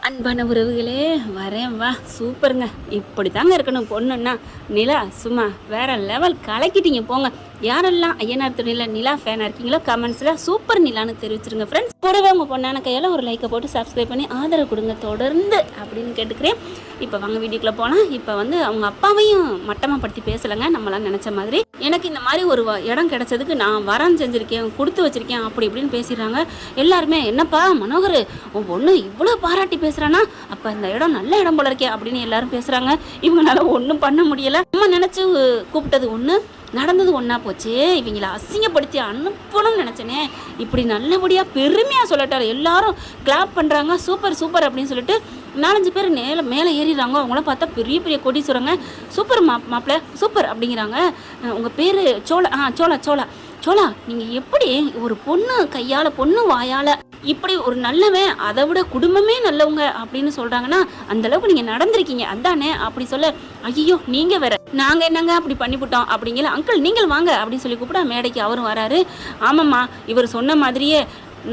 அன்பான உறவுகளே, வரேன் வா. சூப்பருங்க. இப்படி தாங்க இருக்கணும் பொண்ணுன்னா. நிலா சும்மா வேற லெவல் கலக்கிட்டீங்க போங்க. யாரெல்லாம் ஐயனார் துணையில் நிலா ஃபேனாக இருக்கீங்களோ கமெண்ட்ஸில் சூப்பர் நிலான்னு தெரிவிச்சிருங்க ஃப்ரெண்ட்ஸ். கூடவே உங்கள் பொண்ணான கையால் ஒரு லைக்கை போட்டு சப்ஸ்கிரைப் பண்ணி ஆதரவு கொடுங்க தொடர்ந்து அப்படின்னு கேட்டுக்கிறேன். இப்போ வாங்க வீடியோக்குள்ளே போனால், இப்போ அவங்க அப்பாவையும் மட்டமாக படுத்தி பேசலைங்க நம்மளாம் நினச்ச மாதிரி. எனக்கு இந்த மாதிரி ஒரு இடம் கிடைச்சதுக்கு நான் வரம் செஞ்சுருக்கேன், கொடுத்து வச்சுருக்கேன் அப்படி இப்படின்னு பேசிடுறாங்க எல்லாருமே. என்னப்பா மனோகர், உன் பொண்ணு இவ்வளோ பாராட்டி பேசுகிறானா, அப்போ இந்த இடம் நல்ல இடம் போல இருக்கே அப்படின்னு எல்லாரும் பேசுகிறாங்க. இவங்களால ஒன்றும் பண்ண முடியலை. நம்ம நினச்சி கூப்பிட்டது ஒன்று, நடந்தது ஒன்றா போச்சு. இவங்கள அசிங்கப்படுத்தி அனுப்பணும்னு நினச்சேனே, இப்படி நல்லபடியாக பெருமையாக சொல்லட்டார். எல்லாரும் கிளாப் பண்ணுறாங்க, சூப்பர் சூப்பர் அப்படின்னு சொல்லிட்டு 4-5 பேர் மேலே ஏறிடுறாங்க. அவங்களாம் பார்த்தா பெரிய பெரிய கோடீஸ்வரங்க. சூப்பர் மாப்பிள்ள சூப்பர் அப்படிங்கிறாங்க. உங்கள் பேர் சோழா, நீங்கள் எப்படி ஒரு பொண்ணு கையால் பொண்ணு வாயால் இப்படி ஒரு நல்லவன், அதை விட குடும்பமே நல்லவங்க அப்படின்னு சொல்கிறாங்கன்னா அந்தளவுக்கு நீங்கள் நடந்திருக்கீங்க அதானே அப்படி சொல்ல. ஐயோ நீங்கள் வேற, நாங்கள் என்னங்க அப்படி பண்ணிவிட்டோம் அப்படிங்கிற. அங்கிள் நீங்கள் வாங்க அப்படின்னு சொல்லி கூப்பிட்டா மேடைக்கு அவரும் வராரு. ஆமாம்மா, இவர் சொன்ன மாதிரியே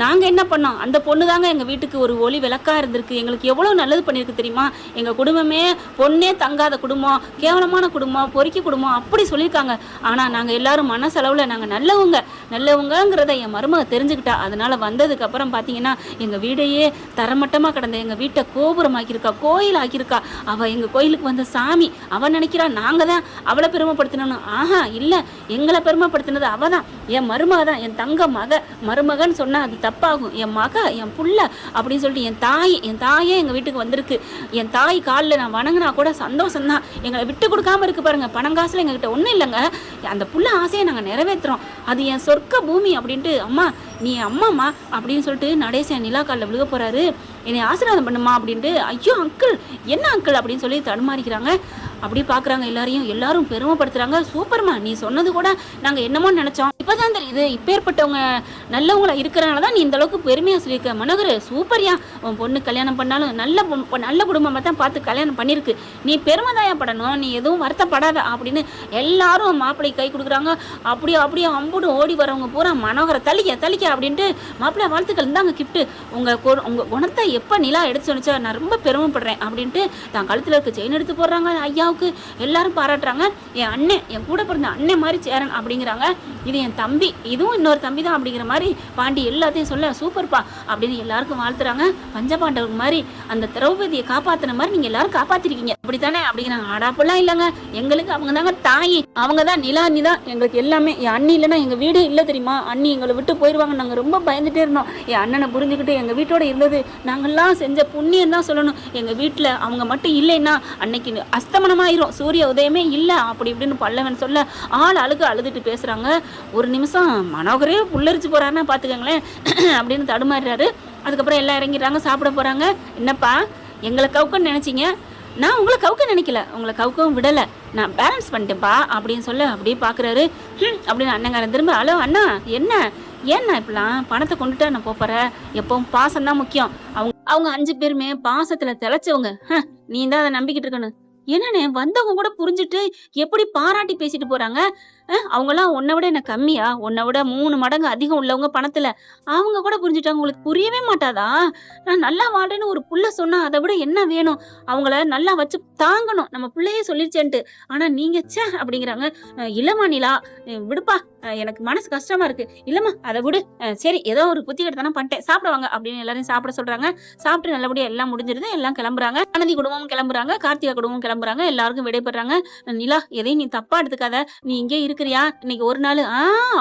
நாங்கள் என்ன பண்ணோம், அந்த பொண்ணு தாங்க எங்கள் வீட்டுக்கு ஒரு ஒளி விளக்காக இருந்திருக்கு. எங்களுக்கு எவ்வளோ நல்லது பண்ணியிருக்கு தெரியுமா. எங்கள் குடும்பமே பொண்ணே தங்காத குடும்பம், கேவலமான குடும்பம், பொறுக்கி குடும்பம் அப்படி சொல்லியிருக்காங்க. ஆனால் நாங்கள் எல்லாரும் மனசளவில் நாங்கள் நல்லவங்கிறத என் மருமக தெரிஞ்சுக்கிட்டா. அதனால் வந்ததுக்கப்புறம் பார்த்தீங்கன்னா எங்கள் வீடையே தரமட்டமாக கிடந்த எங்கள் வீட்டை கோபுரமாக்கியிருக்கா, கோயில் ஆக்கியிருக்கா. அவள் எங்கள் கோயிலுக்கு வந்த சாமி. அவன் நினைக்கிறா நாங்கள் தான் அவளை பெருமைப்படுத்தினோன்னு. ஆஹா இல்லை, எங்களை பெருமைப்படுத்தினது அவள் தான், என் மருமக தான், என் தங்க மருமகன்னு சொன்னால் அது தப்பாகும். என் மக, என் புள்ள அப்படின்னு சொல்லிட்டு என் தாயே எங்கள் வீட்டுக்கு வந்திருக்கு. என் தாய் காலில் நான் வணங்கினா கூட சந்தோஷம்தான். எங்களை விட்டு கொடுக்காம இருக்கு பாருங்க. பணங்காசில் எங்ககிட்ட ஒன்றும் இல்லைங்க. அந்த புள்ள ஆசையை நாங்கள் நிறைவேற்றுறோம். அது என் சொர்க்க பூமி அப்படின்ட்டு. அம்மா நீ அம்மாம்மா அப்படின்னு சொல்லிட்டு நடேசன் நிலா காலில் விழுக போகிறாரு. என்னை ஆசீர்வாதம் பண்ணுமா அப்படின்ட்டு. ஐயோ அங்கிள், என்ன அங்கிள் அப்படின்னு சொல்லி தடுமாறிக்கிறாங்க. அப்படி பார்க்குறாங்க எல்லாரும் பெருமைப்படுத்துகிறாங்க. சூப்பர்மா, நீ சொன்னது கூட நாங்கள் என்னமோ நினச்சோம், இப்போ தான் தெரியுது இப்பேற்பட்டவங்க நல்லவங்களா இருக்கிறனால தான் நீ இந்த அளவுக்கு பெருமையாக சொல்லியிருக்க. மனோகர் சூப்பர்யா, உன் பொண்ணு கல்யாணம் பண்ணாலும் நல்ல குடும்பமாக தான் பார்த்து கல்யாணம் பண்ணியிருக்கு. நீ பெருமைதாயா படணும், நீ எதுவும் வருத்தப்படாத அப்படின்னு எல்லாரும் மாப்பிள்ளை கை கொடுக்குறாங்க. அப்படியே அம்புடு ஓடி வரவங்க பூரா மனோகரை தள்ளிக்க அப்படின்ட்டு மாப்பிள்ளை வாழ்த்துக்கள் இருந்தாங்க கிஃப்ட்டு. உங்கள் குணத்தை எப்போ நிலா எடுத்து சொன்னிச்சா நான் ரொம்ப பெருமைப்படுறேன் அப்படின்ட்டு தான் கழுத்தில் இருக்க செயின் எடுத்து போடுறாங்க. ஐயாவுக்கு எல்லாரும் பாராட்டுறாங்க. என் அண்ணன், என் கூட பிறந்த அண்ணன் மாதிரி சேரன் அப்படிங்கிறாங்க. இது என் தம்பி, இதுவும் இன்னொரு தம்பி தான் அப்படிங்கிற மாதிரி பாண்டி எல்லாத்தையும் சொல்ல சூப்பர்ப்பா அப்படின்னு எல்லாருக்கும் வாழ்த்துறாங்க. பஞ்சபாண்டவருக்கு மாதிரி அந்த திரௌபதியை காப்பாற்றின மாதிரி நீங்கள் எல்லாரும் காப்பாற்றிருக்கீங்க அப்படித்தானே அப்படிங்கிறாங்க. ஆடாப்பெல்லாம் இல்லைங்க, எங்களுக்கு அவங்க தாங்க தாய், அவங்க தான் நிலா எங்களுக்கு எல்லாமே. என் அண்ணி இல்லைன்னா எங்கள் வீடே இல்லை தெரியுமா. அண்ணி எங்களை விட்டு போயிடுவாங்க, நாங்கள் ரொம்ப பயந்துட்டே இருந்தோம். என் அண்ணனை புரிஞ்சுக்கிட்டு எங்கள் வீட்டோட இருந்தது நாங்கள்லாம் செஞ்ச புண்ணியம் தான் சொல்லணும். எங்கள் வீட்டில் அவங்க மட்டும் இல்லைன்னா அன்னைக்கு அஸ்தமனமாயிரும், சூரிய உதயமே இல்லை அப்படி இப்படின்னு பல்லவன் சொல்ல அழுதுட்டு பேசுகிறாங்க. ஒரு நிமிஷம் மனோகரே புல்லரிச்சு போகிறாருன்னா பார்த்துக்கங்களேன் அப்படின்னு தடுமாறுறாரு. அதுக்கப்புறம் எல்லாம் இறங்கிடுறாங்க, சாப்பிட போகிறாங்க. என்னப்பா எங்களை கவுக்குன்னு நினச்சிங்க, நான் உங்களை கவுக்க நினைக்கல, உங்களை கவுக்கவும் விடலை, நான் பேலன்ஸ் பண்ணிட்டேன்ப்பா அப்படின்னு சொல்ல அப்படியே பார்க்குறாரு. அப்படின்னு அண்ணங்காரன் திரும்ப, ஹலோ அண்ணா என்ன ஏன்னா இப்பெல்லாம் பணத்தை கொண்டுட்டா நான் போகிறேன், எப்பவும் பாசம்தான் முக்கியம். அவங்க 5 பேருமே பாசத்தில் தெளிச்சவங்க. நீ தான் அதை நம்பிக்கிட்டு இருக்கணும். என்னண்ணே வந்தவங்க கூட புரிஞ்சுட்டு எப்படி பாராட்டி பேசிட்டு போறாங்க. அவங்கெல்லாம் உன்னை விட என்ன கம்மியா, உன்னை விட 3 மடங்கு அதிகம் உள்ளவங்க பணத்துல. அவங்க கூட புரிஞ்சுட்டாங்க. உங்களுக்கு புரியவே மாட்டாதா? நான் நல்லா வாழ்றேன்னு ஒரு புள்ள சொன்னா அதை விட என்ன வேணும்? அவங்கள நல்லா வச்சு தாங்கணும், நம்ம பிள்ளையே சொல்லிருச்சேன்ட்டு. ஆனா நீங்க அப்படிங்கிறாங்க. இல்லம்மா நிலா, விடுப்பா, எனக்கு மனசு கஷ்டமா இருக்கு. இல்லம்மா அதை விடு, சரி ஏதோ ஒரு புத்தி கெடுத்தானே பண்ணிட்டேன், சாப்பிடுவாங்க அப்படின்னு எல்லாரையும் சாப்பிட சொல்றாங்க. சாப்பிட்டு நல்லபடியா எல்லாம் முடிஞ்சிருது. எல்லாம் கிளம்புறாங்க. ஆனந்தி குடும்பமும் கிளம்புறாங்க, கார்த்திகா குடும்பமும் கிளம்புறாங்க. எல்லாருக்கும் விடைபெறாங்க. நிலா எதையும் நீ தப்பா எடுத்துக்காத, நீ இங்கே இருக்கிறியா இன்னைக்கு ஒரு நாள்.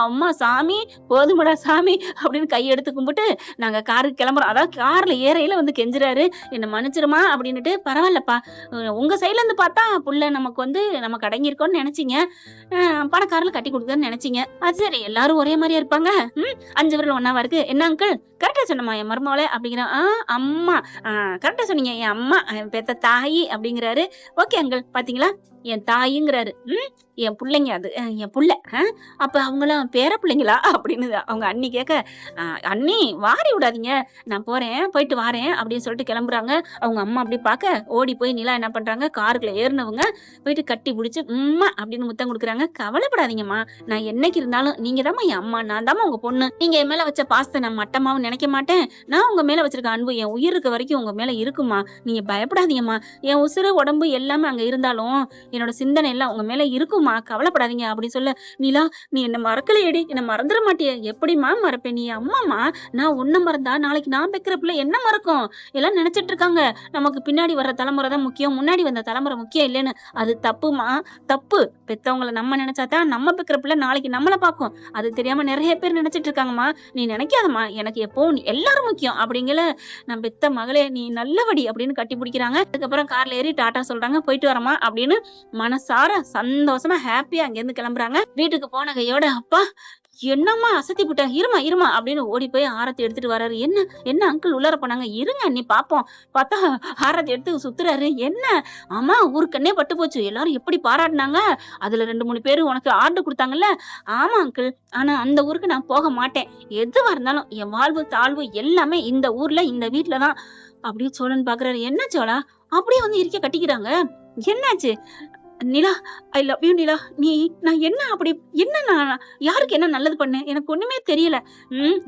அம்மா சாமி போதுமடா சாமி அப்படின்னு கையெடுத்து கும்பிட்டு நாங்க காருக்கு கிளம்புறோம். அதான் கார்ல ஏறையில கெஞ்சுறாரு, என்ன மன்னிச்சிருமா அப்படின்னுட்டு. பரவாயில்லப்பா, உங்க சைட்ல இருந்து பார்த்தா புள்ள நமக்கு அடங்கியிருக்கோன்னு நினைச்சீங்க, பணக்காரில் கட்டி கொடுக்குறேன்னு நினைச்சீங்க. அது சரி, எல்லாரும் ஒரே மாதிரியா இருப்பாங்க. 5 விரல் ஒன்னாவா இருக்கு. என்ன அங்கிள் கரெக்டா சொன்னமா என் மருமவளே அப்படிங்கிறான். அம்மா கரெக்டா சொன்னீங்க, என் அம்மா பெத்த தாயி அப்படிங்கிறாரு. ஓகே அங்கிள், பாத்தீங்களா என் தாயிங்கிறாரு. என் பிள்ளைங்க, அது என் புள்ள. அப்ப அவங்களாம் பேர பிள்ளைங்களா அப்படின்னு அவங்க அண்ணி கேட்க, அண்ணி வாரி விடாதீங்க, நான் போறேன், போயிட்டு வாரேன் அப்படின்னு சொல்லிட்டு கிளம்புறாங்க. அவங்க அம்மா அப்படி பார்க்க ஓடி போய் நிலா என்ன பண்றாங்க, காருக்குள்ள ஏறினவங்க போயிட்டு கட்டி பிடிச்சி உம்மா அப்படின்னு முத்தம் கொடுக்குறாங்க. கவலைப்படாதீங்கம்மா, நான் என்னைக்கு இருந்தாலும் நீங்க தாம்மா என் அம்மா, நான் தாம்மா உங்க பொண்ணு. நீங்க என் மேல வச்ச பாசத்தை நான் மட்டமாவும் நினைக்க மாட்டேன். நான் உங்க மேல வச்சிருக்க அன்பு என் உயிர் இருக்க வரைக்கும் உங்க மேல இருக்குமா. நீங்க பயப்படாதீங்கம்மா. என் உசுறு உடம்பு எல்லாமே அங்க இருந்தாலும் என்னோட சிந்தனை எல்லாம் உங்க மேல இருக்குமா, கவலைப்படாதீங்க அப்படின்னு சொல்ல, நிலா நீ என்ன மறக்கலையேடி, என்ன மறந்துட மாட்டிய, எப்படிமா மறப்பேன், நீ அம்மாமா, நான் உன்ன மறந்தா நாளைக்கு நான் பெக்கிற பிள்ளை என்ன மறக்கும். எல்லாம் நினைச்சிட்டு இருக்காங்க நமக்கு பின்னாடி வர்ற தலைமுறை தான் முக்கியம், முன்னாடி வந்த தலைமுறை முக்கியம் இல்லைன்னு. அது தப்புமா, தப்பு. பெத்தவங்களை நம்ம நினைச்சாதான் நம்ம பெக்கிற பிள்ளை நாளைக்கு நம்மளை பார்க்கும். அது தெரியாம நிறைய பேர் நினைச்சிட்டு இருக்காங்கம்மா. நீ நினைக்காதம்மா, எனக்கு எப்பவும் எல்லாரும் முக்கியம் அப்படிங்கல. நான் பெத்த மகளே நீ நல்லபடி அப்படின்னு கட்டி பிடிக்கிறாங்க. அதுக்கப்புறம் கார்ல ஏறி டாட்டா சொல்றாங்க, போயிட்டு வரமா அப்படின்னு மனசார சந்தோஷமா ஹாப்பியா அங்கிருந்து கிளம்புறாங்க. வீட்டுக்கு போன கையோட, அப்பா என்னம்மா அசத்தி புட்ட, இருமா அப்படின்னு ஓடி போய் ஆரத்தி எடுத்துட்டு வர்றாரு. என்ன அங்கிள் உள்ளார போனாங்க, இருங்க நீ பாப்போம். பார்த்தா ஆரத்தி எடுத்து சுத்துறாரு. என்ன, ஆமா ஊருக்கண்ணே பட்டு போச்சு, எல்லாரும் எப்படி பாராட்டினாங்க, அதுல 2-3 பேரு உனக்கு ஆர்டர் கொடுத்தாங்கல்ல. ஆமா அங்கிள், ஆனா அந்த ஊருக்கு நான் போக மாட்டேன், எதுவா இருந்தாலும் என் வாழ்வு தாழ்வு எல்லாமே இந்த ஊர்ல இந்த வீட்டுலதான் அப்படியே சோழன் பாக்குறாரு. என்ன சோழா அப்படியே வந்து இருக்க கட்டிக்கிறாங்க, என்னாச்சு? நிலா ஐ லவ் யூ நிலா, நான் என்ன அப்படி என்ன, நான் யாருக்கு என்ன நல்லது பண்ணேன் எனக்கு ஒண்ணுமே தெரியல.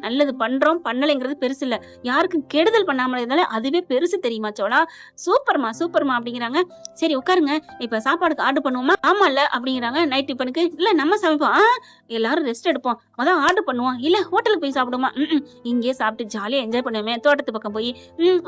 நல்லது பண்றோம் பண்ணலைங்கிறது பெருசு இல்ல, யாருக்கும் கெடுதல் பண்ணாம இருந்தாலே அதுவே பெருசு தெரியுமா சோழா. சூப்பர்மா அப்படிங்கிறாங்க. சரி உட்காருங்க, இப்ப சாப்பாடுக்கு ஆர்டர் பண்ணுவோமா. ஆமா இல்ல அப்படிங்கிறாங்க. நைட் டிஃபனுக்கு இல்ல நம்ம சமைப்போம், எல்லாரும் ரெஸ்ட் எடுப்போம், அதான் ஆர்டர் பண்ணுவோம், இல்ல ஹோட்டலுக்கு போய் சாப்பிடுமா. இங்கே சாப்பிட்டு ஜாலியா என்ஜாய் பண்ணுவோமே தோட்டத்து பக்கம் போய்.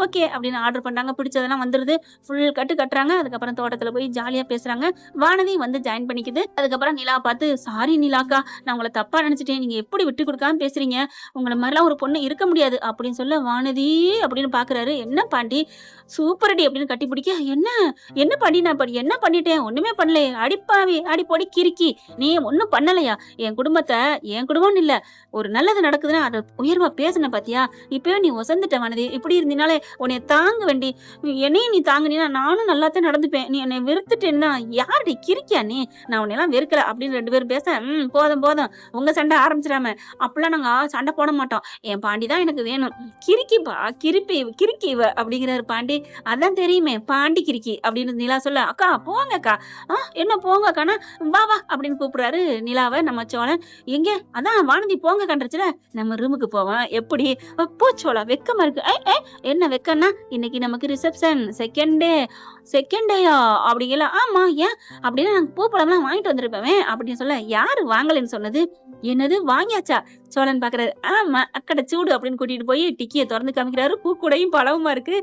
ஓகே அப்படின்னு ஆர்டர் பண்றாங்க. பிடிச்சதெல்லாம் வந்துருது, ஃபுல் கட்டுறாங்க. அதுக்கப்புறம் தோட்டத்துல போய் ஜாலியா பேசுறாங்க. வானதி வந்து ஜாயின் பண்ணிக்குது. அதுக்கப்புறம் நிலா பார்த்து, சாரி நிலாக்கா, நான் உங்களை தப்பா நினைச்சிட்டேன், நீங்க எப்படி விட்டு கொடுக்காம பேசுறீங்க, உங்களை மாதிரிலாம் ஒரு பொண்ணு இருக்க முடியாது அப்படின்னு சொல்ல, வானதி அப்படின்னு பாக்குறாரு. என்ன பாண்டி சூப்பரடி அப்படின்னு கட்டி பிடிக்க, என்ன பாண்டி நான் என்ன பண்ணிட்டேன், ஒண்ணுமே பண்ணல, அடிப்பாவி அடி பொடி கிறுக்கி, நீ ஒண்ணும் பண்ணலையா, என் குடும்பம்னு இல்ல, ஒரு நல்லது நடக்குதுன்னா அதை உயர்வா பேசுன பாத்தியா, இப்பவே நீ ஒசந்துட்ட வானதி, இப்படி இருந்தினாலே உன்னைய தாங்க வேண்டி, என்னையும் நீ தாங்கினா நானும் நல்லாத்தான் நடந்துப்பேன், நீ என்னை வெறுத்துட்டேன்னா யாருடி கிறுக்கியா நீ, நான் உன்னை எல்லாம் வெறுக்கல அப்படின்னு 2 பேரும் பேச, போதும் உங்க சண்டை ஆரம்பிச்சிடாம, அப்பெல்லாம் நாங்க சண்டை போட மாட்டோம், என் பாண்டி தான் எனக்கு வேணும், கிறுக்கிப்பா கிறுக்கி அப்படிங்கிறாரு பாண்டி. அதான் தெரியுமே பாண்டி கிறுக்கி அப்படின்னு நிலா சொல்ல, அக்கா போங்க அக்கா. என்ன போங்க அக்கானா, வா அப்படின்னு கூப்பிடுறாரு நிலாவை நம்ம சோழன். எங்க அதான் வானதி போங்க கண்டுச்சுல, நம்ம ரூமுக்கு போவோம், எப்படி போச்சோளா வெக்கமா இருக்கு. என்ன வெக்கம்னா, இன்னைக்கு நமக்கு ரிசப்ஷன் செகண்ட் டேயா அப்படிங்கல. ஆமா ஏன் அப்படின்னா நாங்க பூ பழம்லாம் வாங்கிட்டு வந்திருப்பேன் அப்படின்னு சொல்ல, யாரு வாங்கலன்னு சொன்னது, என்னது வாங்கியாச்சா சோழன் பாக்குறாரு. ஆமா அக்கடை சூடு அப்படின்னு கூட்டிட்டு போய் டிக்கியை திறந்து காமிக்கிறாரு. பூக்கூடையும் பழமுமா இருக்கு.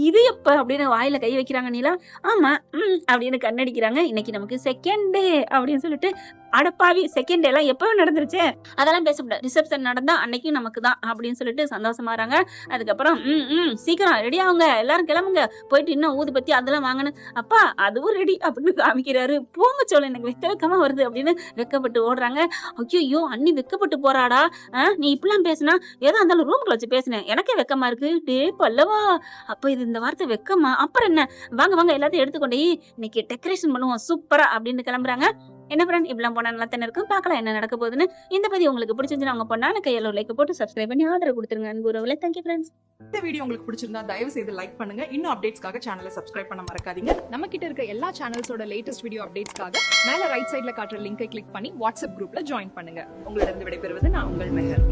இது எப்ப அப்படின்னு வாயில கை வைக்கிறாங்க நிலா. ஆமா அப்படின்னு கண்ணடிக்கிறாங்க. இன்னைக்கு நமக்கு செகண்ட் டே அப்படின்னு சொல்லிட்டு, அடப்பாவி செகண்ட் டே எல்லாம் எப்பவும் நடந்துருச்சு, அதெல்லாம் பேச முடியாது, ரிசப்ஷன் நடந்தா அன்னைக்கும் நமக்கு தான் அப்படின்னு சொல்லிட்டு சந்தோஷமாறாங்க. அதுக்கப்புறம் சீக்கிரம் ரெடி ஆகுங்க, எல்லாரும் கிளம்புங்க, போயிட்டு இன்னும் ஊதுபத்தி அதெல்லாம் வாங்கணும். அப்பா அதுவும் ரெடி அப்படின்னு காமிக்கிறாரு. போங்க சோழன், எனக்கு வெக்கமா வருது அப்படின்னு வெக்கப்பட்டு ஓடுறாங்க. ஐயோ அண்ணி வெக்கப்பட்டு போறாடா, நீ இப்பெல்லாம் பேசினா ஏதோ இருந்தாலும் ரூம்ல வச்சு பேசினேன், எனக்கே வெக்கமா இருக்கு. டே பல்லவா, அப்ப இது இந்த வார்த்தை வெக்கமா, அப்புறம் என்ன, வாங்க எல்லாத்தையும் எடுத்துக்கொண்டே இன்னைக்கு டெக்கரேஷன் பண்ணுவோம் சூப்பரா அப்படின்னு கிளம்புறாங்க. என்ன ஃப்ரெண்ட், இப்பெல்லாம் போனா நல்லா தானே இருக்கும், பார்க்கலாம் என்ன நடக்க போகுதுன்னு. இந்த பதிவு உங்களுக்கு பிடிச்சிருந்துச்சுன்னா அவங்க பொண்ணான கையில லைக் போட்டு சப்ஸ்கிரைப் பண்ணி ஆதரவு கொடுத்துருங்க. அன்பு உறவுகளே, தேங்க்யூ ஃப்ரெண்ட்ஸ். இந்த வீடியோ உங்களுக்கு பிடிச்சிருந்தா தயவு செய்து லைக் பண்ணுங்க. இன்னும் அப்டேட்ஸ்க்காக சேனலை சப்ஸ்கிரைப் பண்ண மறக்காதீங்க. நம்ம கிட்ட இருக்க எல்லா சேனல்ஸோட லேட்டஸ்ட் வீடியோ அப்டேட்ஸ்க்காக மேல ரைட் சைடுல காட்டுற லிங்கை கிளிக் பண்ணி வாட்ஸ்அப் குரூப்ல ஜாயின் பண்ணுங்க. உங்களிடம் விடைபெறுவது நான் உங்கள் மெஹர்.